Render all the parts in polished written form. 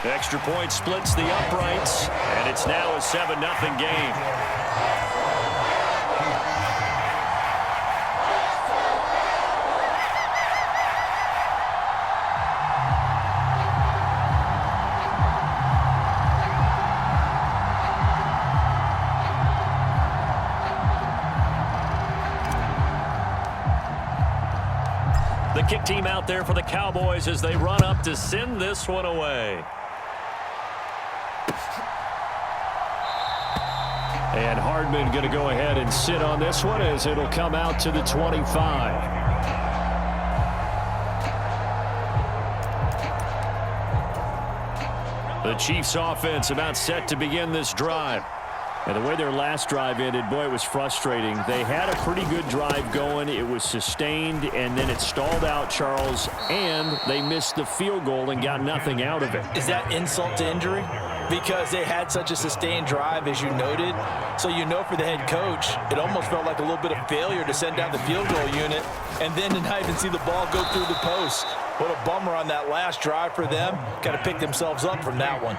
Extra point splits the uprights, and it's now a 7-0 game. The kick team out there for the Cowboys as they run up to send this one away. And Hardman going to go ahead and sit on this one as it'll come out to the 25. The Chiefs offense about set to begin this drive. And the way their last drive ended, boy, it was frustrating. They had a pretty good drive going. It was sustained, and then it stalled out, Charles, and they missed the field goal and got nothing out of it. Is that insult to injury? Because they had such a sustained drive, as you noted. So you know for the head coach, it almost felt like a little bit of failure to send down the field goal unit and then to not even see the ball go through the post. What a bummer on that last drive for them. Got to pick themselves up from that one.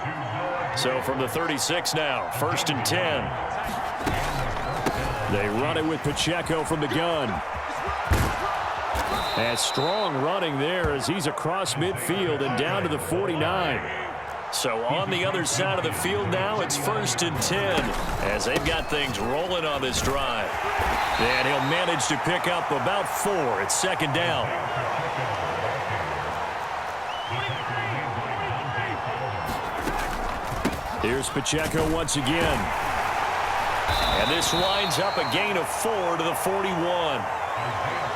So from the 36 now, 1st and 10. They run it with Pacheco from the gun. And strong running there as he's across midfield and down to the 49. So on the other side of the field now, it's 1st and 10 as they've got things rolling on this drive. And he'll manage to pick up about 4. It's 2nd down. Here's Pacheco once again. And this winds up a gain of 4 to the 41.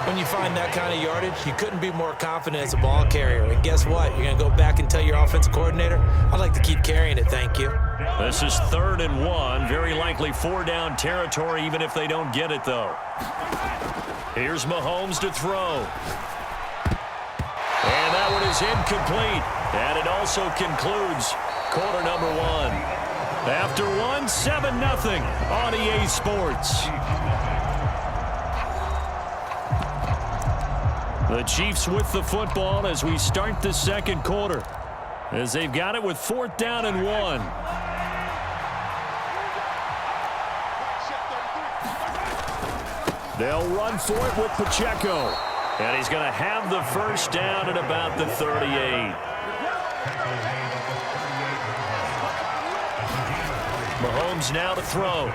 When you find that kind of yardage, you couldn't be more confident as a ball carrier. And guess what? You're going to go back and tell your offensive coordinator, I'd like to keep carrying it, thank you. This is 3rd and 1. Very likely 4-down territory, even if they don't get it, though. Here's Mahomes to throw. And that one is incomplete. And it also concludes quarter number 1. After 1, 7-0 on EA Sports. The Chiefs with the football as we start the 2nd quarter. As they've got it with 4th down and 1. They'll run for it with Pacheco. And he's going to have the 1st down at about the 38. Mahomes now to throw.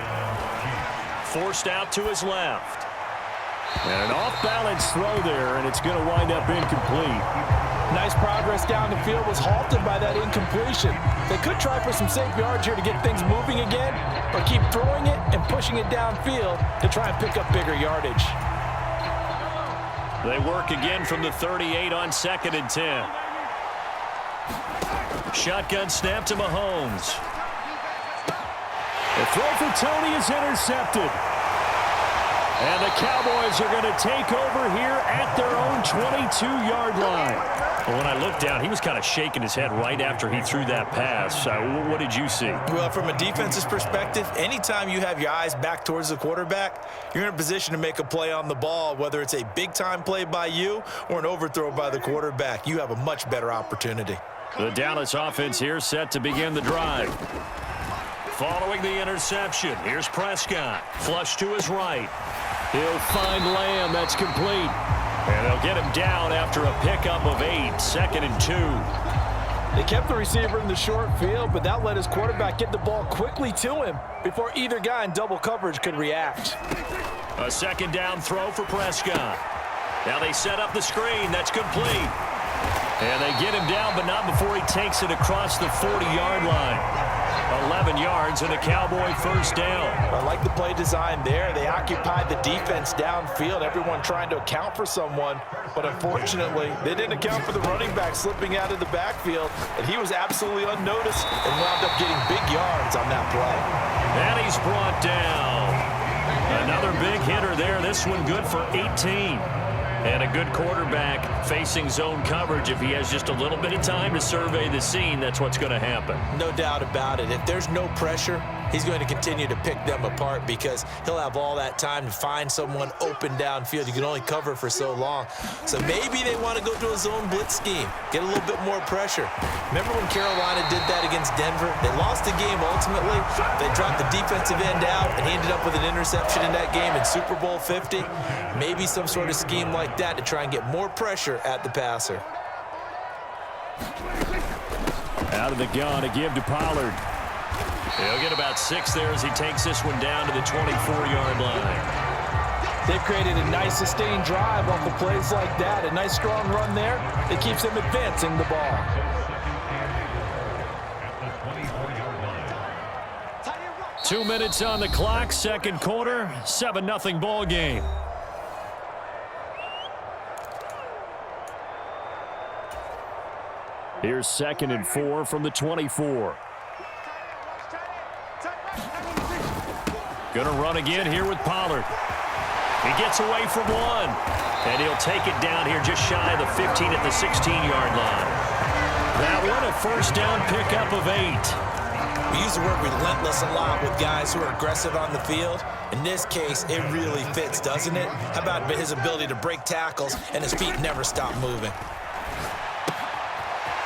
Forced out to his left. And an off-balance throw there, and it's going to wind up incomplete. Nice progress down the field was halted by that incompletion. They could try for some safe yards here to get things moving again, or keep throwing it and pushing it downfield to try and pick up bigger yardage. They work again from the 38 on 2nd and 10. Shotgun snap to Mahomes. The throw for Tony is intercepted. And the Cowboys are going to take over here at their own 22-yard line. Well, when I looked down, he was kind of shaking his head right after he threw that pass. What did you see? Well, from a defense's perspective, anytime you have your eyes back towards the quarterback, you're in a position to make a play on the ball, whether it's a big-time play by you or an overthrow by the quarterback. You have a much better opportunity. The Dallas offense here set to begin the drive. Following the interception, here's Prescott. Flush to his right. He'll find Lamb. That's complete. And they'll get him down after a pickup of 8. 2nd and 2. They kept the receiver in the short field, but that let his quarterback get the ball quickly to him before either guy in double coverage could react. A 2nd down throw for Prescott. Now they set up the screen. That's complete. And they get him down, but not before he takes it across the 40-yard line. 11 yards and a Cowboy 1st down. I like the play design there. They occupied the defense downfield, everyone trying to account for someone. But unfortunately, they didn't account for the running back slipping out of the backfield, and he was absolutely unnoticed and wound up getting big yards on that play. And he's brought down. Another big hitter there. This one good for 18. And a good quarterback facing zone coverage. If he has just a little bit of time to survey the scene, that's what's going to happen. No doubt about it. If there's no pressure, he's going to continue to pick them apart because he'll have all that time to find someone open downfield. You can only cover for so long. So maybe they want to go to a zone blitz scheme, get a little bit more pressure. Remember when Carolina did that against Denver? They lost the game ultimately. They dropped the defensive end out, and he ended up with an interception in that game in Super Bowl 50. Maybe some sort of scheme like that to try and get more pressure at the passer. Out of the gun to give to Pollard. He'll get about 6 there as he takes this one down to the 24-yard line. They've created a nice sustained drive off of plays like that. A nice strong run there. It keeps them advancing the ball. Two minutes on the clock, second quarter, 7-0 ball game. Here's 2nd and 4 from the 24. Gonna run again here with Pollard. He gets away from one, and he'll take it down here just shy of the 15 at the 16-yard line. That one a first down pickup of 8. We use the word relentless a lot with guys who are aggressive on the field. In this case, it really fits, doesn't it? How about his ability to break tackles and his feet never stop moving?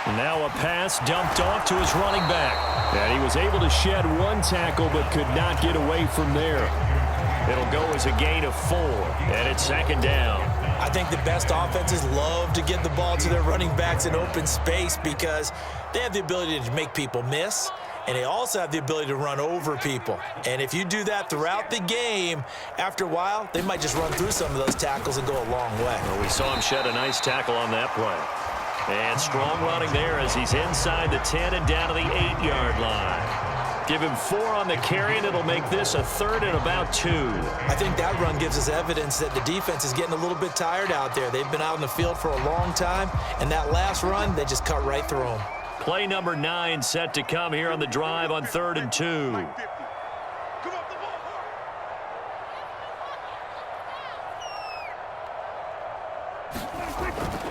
Now a pass dumped off to his running back. And he was able to shed one tackle but could not get away from there. It'll go as a gain of 4, and it's 2nd down. I think the best offenses love to get the ball to their running backs in open space because they have the ability to make people miss, and they also have the ability to run over people. And if you do that throughout the game, after a while, they might just run through some of those tackles and go a long way. Well, we saw him shed a nice tackle on that play. And strong running there as he's inside the 10 and down to the 8-yard line. Give him 4 on the carry, and it'll make this a 3rd and about 2. I think that run gives us evidence that the defense is getting a little bit tired out there. They've been out in the field for a long time, and that last run, they just cut right through them. Play number 9 set to come here on the drive on 3rd and 2.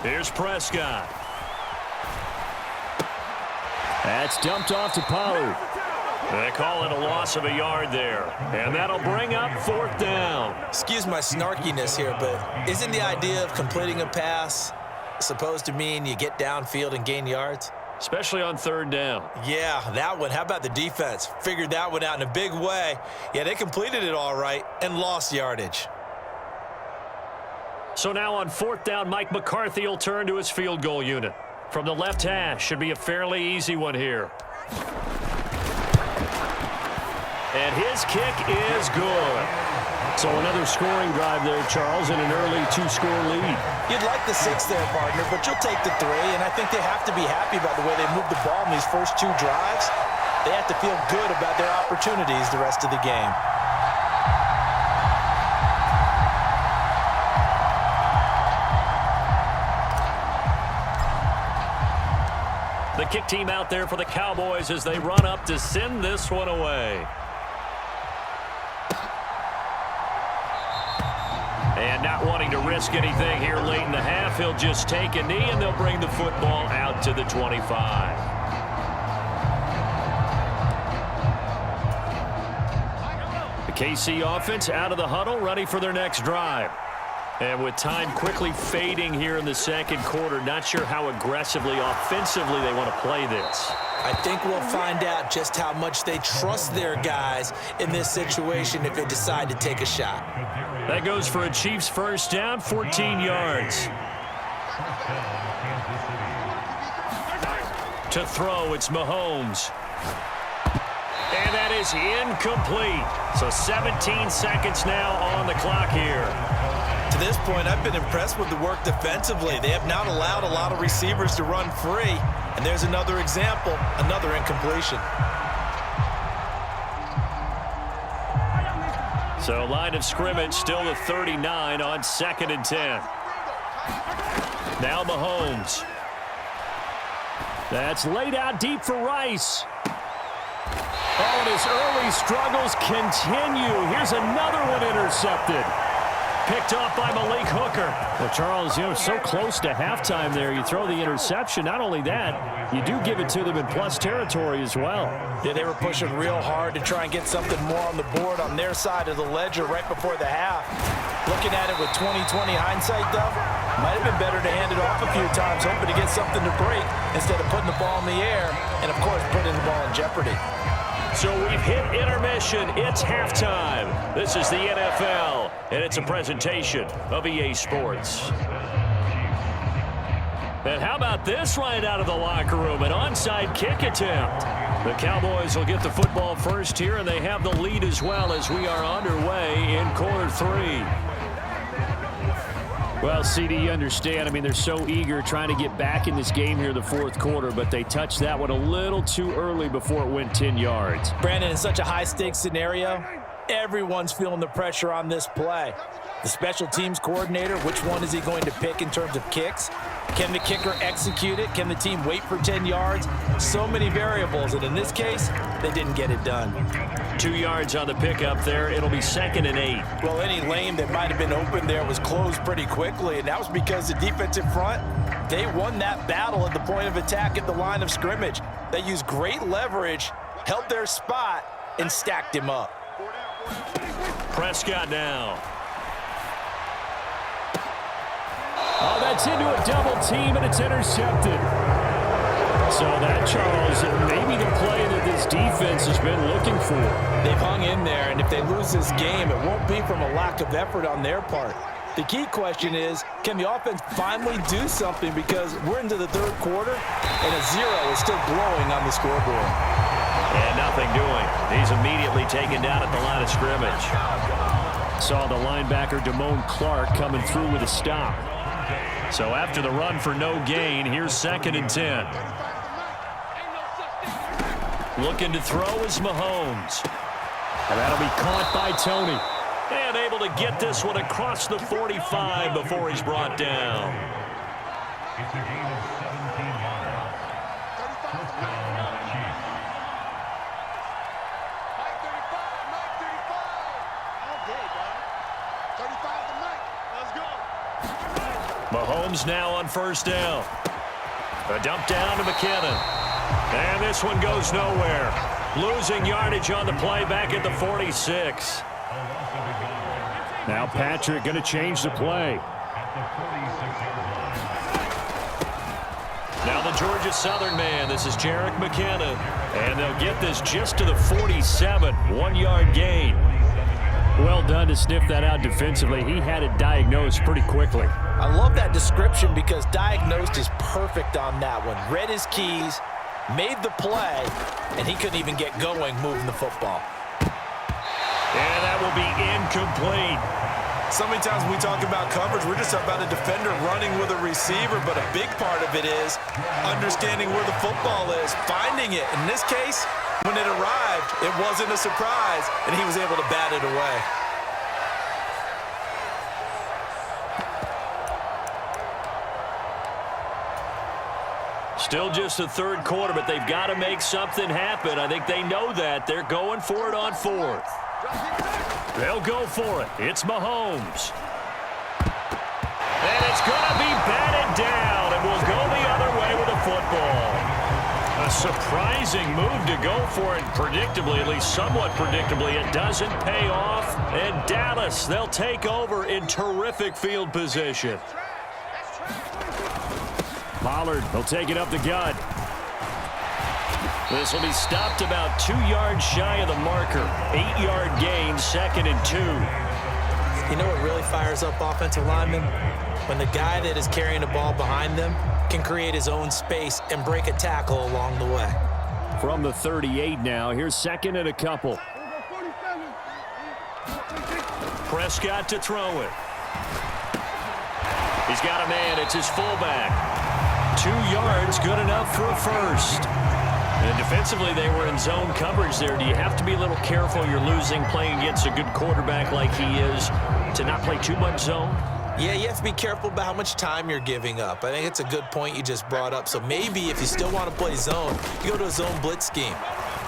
Here's Prescott. That's dumped off to Pollard. They call it a loss of a yard there. And that'll bring up 4th down. Excuse my snarkiness here, but isn't the idea of completing a pass supposed to mean you get downfield and gain yards? Especially on 3rd down. Yeah, that one. How about the defense? Figured that one out in a big way. Yeah, they completed it all right and lost yardage. So now on 4th down, Mike McCarthy will turn to his field goal unit. From the left hash, should be a fairly easy one here. And his kick is good. So another scoring drive there, Charles, and an early 2-score lead. You'd like the 6 there, partner, but you'll take the 3, and I think they have to be happy about the way they moved the ball in these first 2 drives. They have to feel good about their opportunities the rest of the game. The kick team out there for the Cowboys as they run up to send this one away. And not wanting to risk anything here late in the half, he'll just take a knee and they'll bring the football out to the 25. The KC offense out of the huddle, ready for their next drive. And with time quickly fading here in the second quarter, not sure how aggressively, offensively they want to play this. I think we'll find out just how much they trust their guys in this situation if they decide to take a shot. That goes for a Chiefs first down, 14 yards. To throw, it's Mahomes. And that is incomplete. So 17 seconds now on the clock here. To this point, I've been impressed with the work defensively. They have not allowed a lot of receivers to run free. And there's another example, another incompletion. So line of scrimmage still the 39 on 2nd and 10. Now Mahomes. That's laid out deep for Rice. Oh, and his early struggles continue. Here's another one intercepted. picked off by Malik Hooker. Well, Charles, so close to halftime there. You throw the interception. Not only that, you do give it to them in plus territory as well. Yeah, they were pushing real hard to try and get something more on the board on their side of the ledger right before the half. Looking at it with 20/20 hindsight, though, might have been better to hand it off a few times, hoping to get something to break instead of putting the ball in the air and, of course, putting the ball in jeopardy. So we've hit intermission. It's halftime. This is the NFL, and it's a presentation of EA Sports. And how about this right out of the locker room? An onside kick attempt. The Cowboys will get the football first here, and they have the lead as well as we are underway in quarter 3. Well, CD, you understand. I mean, they're so eager trying to get back in this game here in the fourth quarter, but they touched that one a little too early before it went 10 yards. Brandon, in such a high-stakes scenario, everyone's feeling the pressure on this play. The special teams coordinator, which one is he going to pick in terms of kicks? Can the kicker execute it? Can the team wait for 10 yards? So many variables, and in this case, they didn't get it done. 2 yards on the pickup there. It'll be 2nd and 8. Well, any lane that might have been open there was closed pretty quickly, and that was because the defensive front, they won that battle at the point of attack at the line of scrimmage. They used great leverage, held their spot, and stacked him up. Prescott now. Oh, that's into a double team, and it's intercepted. So that, Charles, may be the play that this defense has been looking for. They've hung in there, and if they lose this game, it won't be from a lack of effort on their part. The key question is, can the offense finally do something? Because we're into the third quarter, and a 0 is still glowing on the scoreboard. And nothing doing. He's immediately taken down at the line of scrimmage. Saw the linebacker, Damone Clark, coming through with a stop. So after the run for no gain, here's 2nd and 10. Looking to throw is Mahomes. And that'll be caught by Tony. And able to get this one across the 45 before he's brought down. Mahomes now on 1st down. A dump down to McKinnon. And this one goes nowhere. Losing yardage on the play back at the 46. Now Patrick going to change the play. Now the Georgia Southern man. This is Jerick McKinnon. And they'll get this just to the 47. 1-yard gain. Well done to sniff that out defensively. He had it diagnosed pretty quickly. I love that description because diagnosed is perfect on that one. Read his keys, made the play, and he couldn't even get going moving the football. And that will be incomplete. So many times when we talk about coverage, we're just about a defender running with a receiver, but a big part of it is understanding where the football is, finding it. In this case, when it arrived, it wasn't a surprise, and he was able to bat it away. Still just the third quarter, but they've got to make something happen. I think they know that. They're going for it on 4th. They'll go for it. It's Mahomes. And it's going to be batted down, and we'll go the other way with the football. A surprising move to go for it predictably, at least somewhat predictably. It doesn't pay off, and Dallas, they'll take over in terrific field position. Pollard, he'll take it up the gut. This will be stopped about 2 yards shy of the marker. 8-yard gain, 2nd and 2. You know what really fires up offensive linemen? When the guy that is carrying the ball behind them can create his own space and break a tackle along the way. From the 38 now, here's 2nd and a couple. Prescott to throw it. He's got a man. It's his fullback. 2 yards, good enough for a first. And defensively, they were in zone coverage there. Do you have to be a little careful? You're losing playing against a good quarterback like he is to not play too much zone? Yeah, you have to be careful about how much time you're giving up. I think it's a good point you just brought up. So maybe if you still want to play zone, you go to a zone blitz scheme.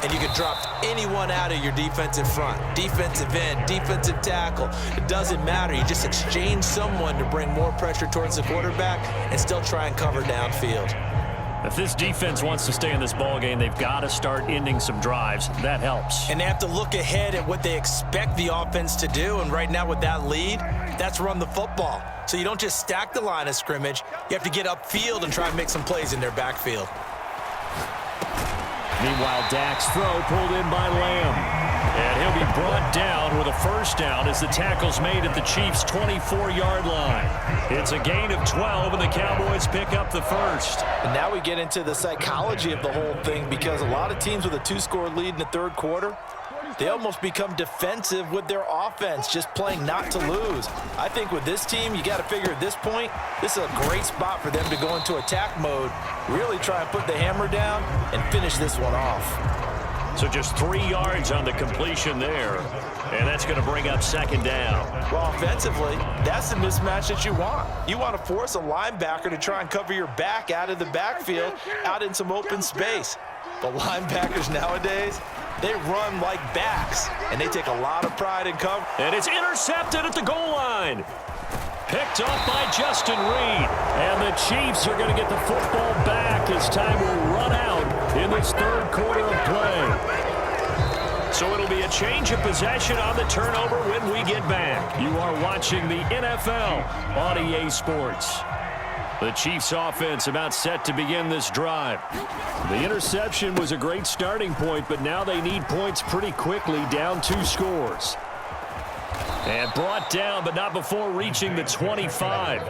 and you can drop anyone out of your defensive front. Defensive end, defensive tackle. It doesn't matter. You just exchange someone to bring more pressure towards the quarterback and still try and cover downfield. If this defense wants to stay in this ballgame, they've got to start ending some drives. That helps. And they have to look ahead at what they expect the offense to do. And right now with that lead, that's run the football. So you don't just stack the line of scrimmage. You have to get upfield and try and make some plays in their backfield. Meanwhile, Dak's throw pulled in by Lamb. And he'll be brought down with a first down as the tackle's made at the Chiefs' 24-yard line. It's a gain of 12, and the Cowboys pick up the first. And now we get into the psychology of the whole thing, because a lot of teams with a 2-score lead in the third quarter, they almost become defensive with their offense, just playing not to lose. I think with this team, you got to figure at this point, this is a great spot for them to go into attack mode, really try and put the hammer down and finish this one off. So just 3 yards on the completion there, and that's going to bring up second down. Well, offensively, that's the mismatch that you want. You want to force a linebacker to try and cover your back out of the backfield, out in some open space. But linebackers nowadays, they run like backs, and they take a lot of pride in cover. And it's intercepted at the goal line. Picked off by Justin Reed. And the Chiefs are going to get the football back as time will run out in this third quarter of play. So it'll be a change of possession on the turnover when we get back. You are watching the NFL on EA Sports. The Chiefs offense about set to begin this drive. The interception was a great starting point, but now they need points pretty quickly, down 2 scores. And brought down, but not before reaching the 25.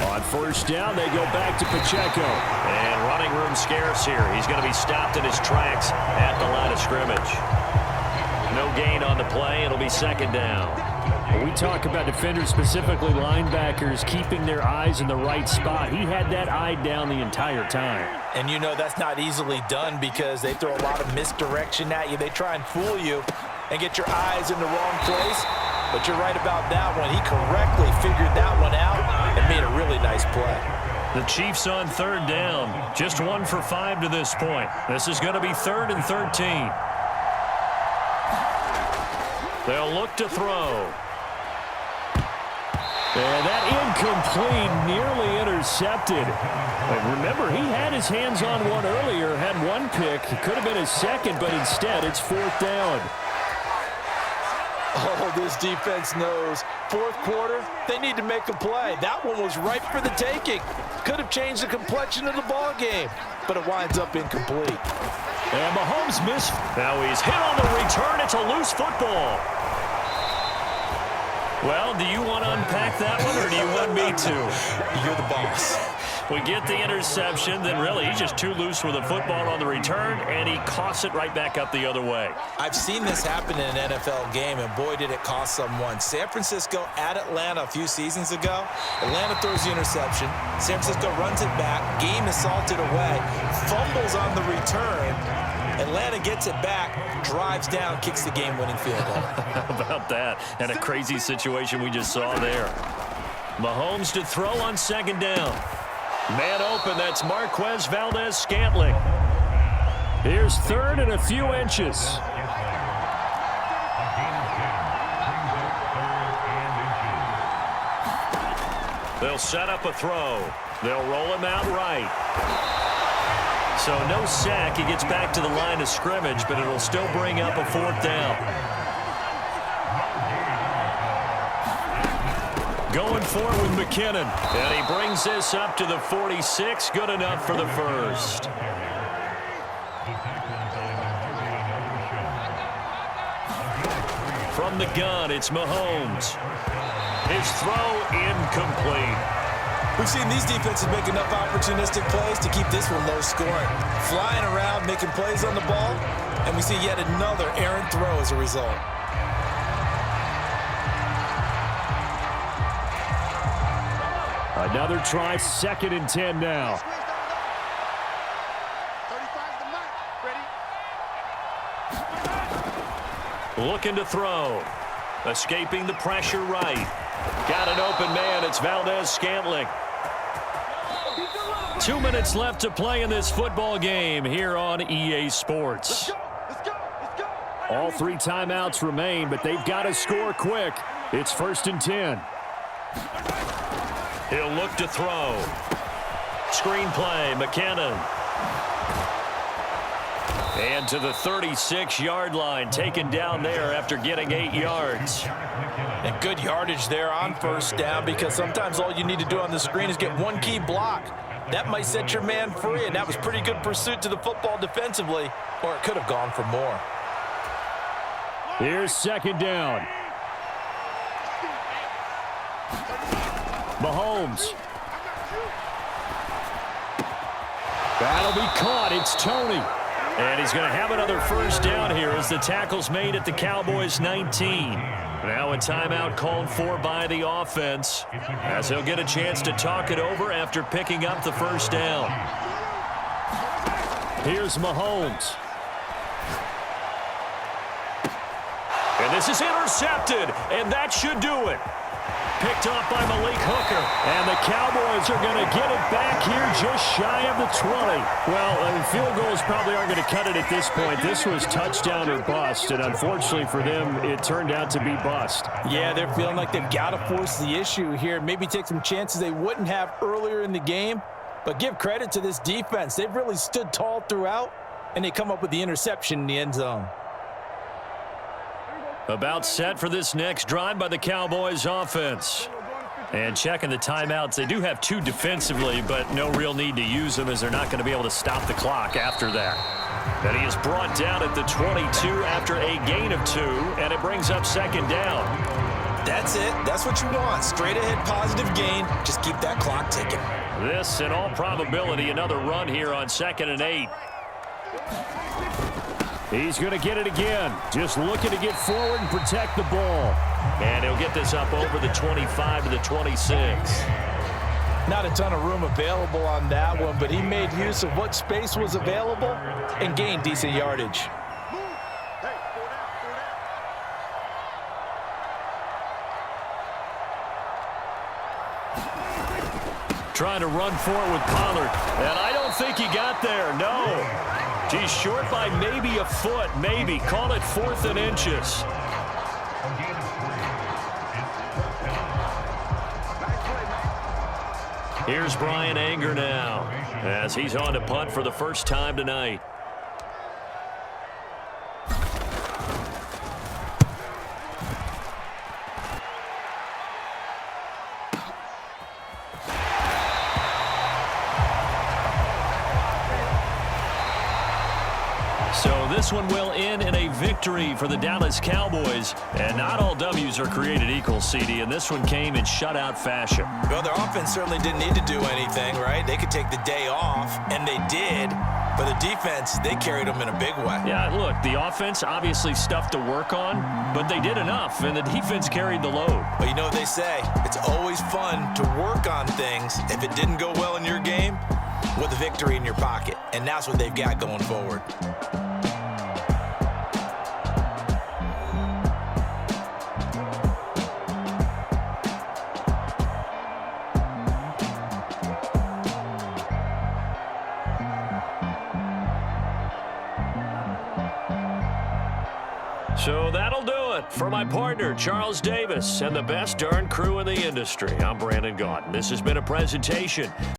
On first down, they go back to Pacheco. And running room scarce here. He's going to be stopped in his tracks at the line of scrimmage. No gain on the play. It'll be second down. When we talk about defenders, specifically linebackers, keeping their eyes in the right spot, he had that eye down the entire time. And you know that's not easily done because they throw a lot of misdirection at you. They try and fool you and get your eyes in the wrong place. But you're right about that one. He correctly figured that one out and made a really nice play. The Chiefs on third down. Just 1 for 5 to this point. This is going to be 3rd and 13. They'll look to throw. And that incomplete, nearly intercepted. But remember, he had his hands on one earlier, had one pick. It could have been his second, but instead it's 4th down. Oh, this defense knows. Fourth quarter, they need to make a play. That one was ripe for the taking. Could have changed the complexion of the ball game, but it winds up incomplete. And Mahomes missed. Now he's hit on the return. It's a loose football. Well, do you want to unpack that one, or do you want me to? You're the boss. We get the interception, then really he's just too loose with the football on the return, and he coughs it right back up the other way. I've seen this happen in an NFL game, and boy, did it cost someone. San Francisco at Atlanta a few seasons ago. Atlanta throws the interception. San Francisco runs it back. Game is salted away. Fumbles on the return. Atlanta gets it back, drives down, kicks the game-winning field goal. How about that? And a crazy situation we just saw there. Mahomes to throw on second down. Man open, that's Marquez Valdez-Scantling. Here's 3rd and a few inches. They'll set up a throw. They'll roll him out right. So no sack. He gets back to the line of scrimmage, but it'll still bring up a 4th down. Going forward with McKinnon. And he brings this up to the 46. Good enough for the first. From the gun, it's Mahomes. His throw incomplete. We've seen these defenses make enough opportunistic plays to keep this one low scoring. Flying around, making plays on the ball, and we see yet another errant throw as a result. Another try, 2nd and 10 now. Looking to throw. Escaping the pressure right. Got an open man. It's Valdez-Scantling. 2 minutes left to play in this football game here on EA Sports. All 3 timeouts remain, but they've got to score quick. It's 1st and 10. He'll look to throw. Screen play, McKinnon. And to the 36-yard line, taken down there after getting 8 yards. And good yardage there on 1st down, because sometimes all you need to do on the screen is get one key block. That might set your man free, and that was pretty good pursuit to the football defensively, or it could have gone for more. Here's 2nd down. Mahomes. That'll be caught. It's Tony. And he's going to have another 1st down here as the tackle's made at the Cowboys 19. Now a timeout called for by the offense, as he'll get a chance to talk it over after picking up the 1st down. Here's Mahomes. And this is intercepted, and that should do it. Picked off by Malik Hooker. And the Cowboys are going to get it back here just shy of the 20. Well, field goals probably aren't going to cut it at this point. This was touchdown or bust, and unfortunately for them, it turned out to be bust. Yeah, they're feeling like they've got to force the issue here. Maybe take some chances they wouldn't have earlier in the game. But give credit to this defense. They've really stood tall throughout, and they come up with the interception in the end zone. About set for this next drive by the Cowboys offense. And checking the timeouts, they do have 2 defensively, but no real need to use them as they're not going to be able to stop the clock after that. And he is brought down at the 22 after a gain of 2, and it brings up 2nd down. That's it. That's what you want. Straight ahead positive gain. Just keep that clock ticking. This, in all probability, another run here on 2nd and 8. He's going to get it again. Just looking to get forward and protect the ball. And he'll get this up over the 25 to the 26. Not a ton of room available on that one, but he made use of what space was available and gained decent yardage. Trying to run for it with Pollard. And I don't think he got there. No. He's short by maybe a foot, maybe. Call it 4th and inches. Here's Brian Anger now, as he's on to punt for the 1st time tonight. So this one will end in a victory for the Dallas Cowboys. And not all W's are created equal, CD, and this one came in shutout fashion. Well, their offense certainly didn't need to do anything, right? They could take the day off, and they did. But the defense, they carried them in a big way. Yeah, look, the offense obviously stuff to work on, but they did enough, and the defense carried the load. But you know what they say, it's always fun to work on things. If it didn't go well in your game, with a victory in your pocket. And that's what they've got going forward. So that'll do it for my partner, Charles Davis, and the best darn crew in the industry. I'm Brandon Gaudin. This has been a presentation